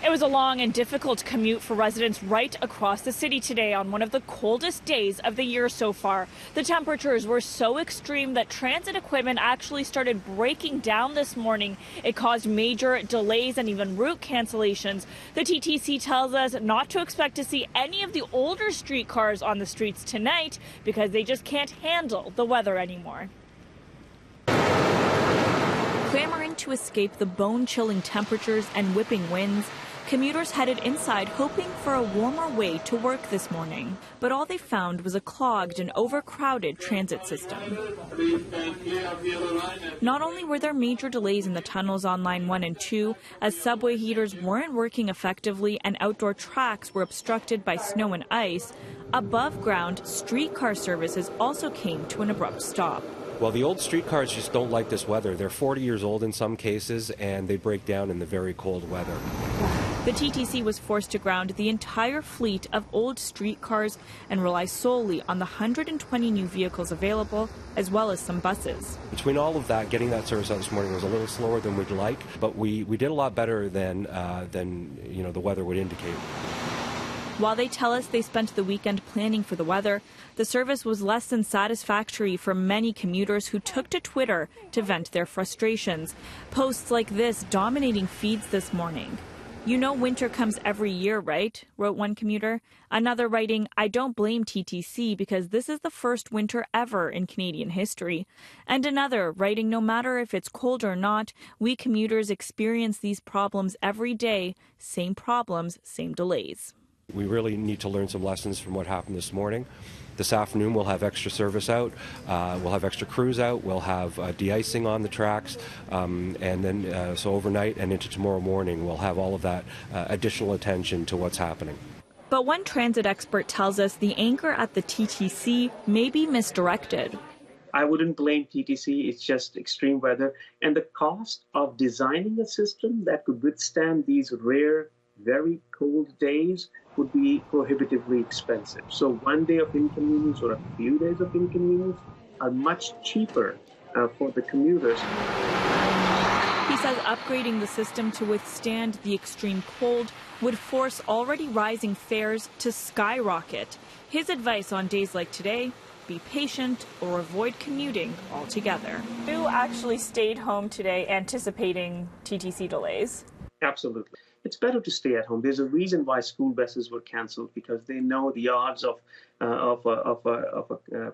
It was a long and difficult commute for residents right across the city today on one of the coldest days of the year so far. The temperatures were so extreme that transit equipment actually started breaking down this morning. It caused major delays and even route cancellations. The TTC tells us not to expect to see any of the older streetcars on the streets tonight because they just can't handle the weather anymore. Clamoring to escape the bone-chilling temperatures and whipping winds, commuters headed inside hoping for a warmer way to work this morning. But all they found was a clogged and overcrowded transit system. Not only were there major delays in the tunnels on Line 1 and 2, as subway heaters weren't working effectively and outdoor tracks were obstructed by snow and ice, above-ground streetcar services also came to an abrupt stop. Well, the old streetcars just don't like this weather. They're 40 years old in some cases, and they break down in the very cold weather. The TTC was forced to ground the entire fleet of old streetcars and rely solely on the 120 new vehicles available, as well as some buses. Between all of that, getting that service out this morning was a little slower than we'd like, but we did a lot better than the weather would indicate. While they tell us they spent the weekend planning for the weather, the service was less than satisfactory for many commuters who took to Twitter to vent their frustrations. Posts like this dominating feeds this morning. "You know winter comes every year, right?" wrote one commuter. Another writing, "I don't blame TTC because this is the first winter ever in Canadian history." And another writing, "No matter if it's cold or not, we commuters experience these problems every day. Same problems, same delays." We really need to learn some lessons from what happened this morning. This afternoon we'll have extra service out, we'll have extra crews out, we'll have de-icing on the tracks, and then so overnight and into tomorrow morning we'll have all of that additional attention to what's happening. But one transit expert tells us the anger at the TTC may be misdirected. I wouldn't blame TTC, it's just extreme weather. And the cost of designing a system that could withstand these rare, very cold days would be prohibitively expensive. So one day of inconvenience or a few days of inconvenience are much cheaper for the commuters. He says upgrading the system to withstand the extreme cold would force already rising fares to skyrocket. His advice on days like today, be patient or avoid commuting altogether. You actually stayed home today anticipating TTC delays? Absolutely. It's better to stay at home. There's a reason why school buses were canceled, because they know the odds of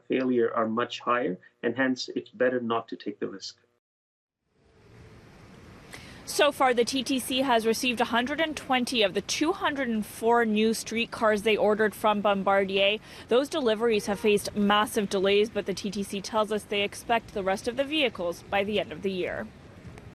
failure are much higher, and hence it's better not to take the risk. So far, the TTC has received 120 of the 204 new streetcars they ordered from Bombardier. Those deliveries have faced massive delays, but the TTC tells us they expect the rest of the vehicles by the end of the year.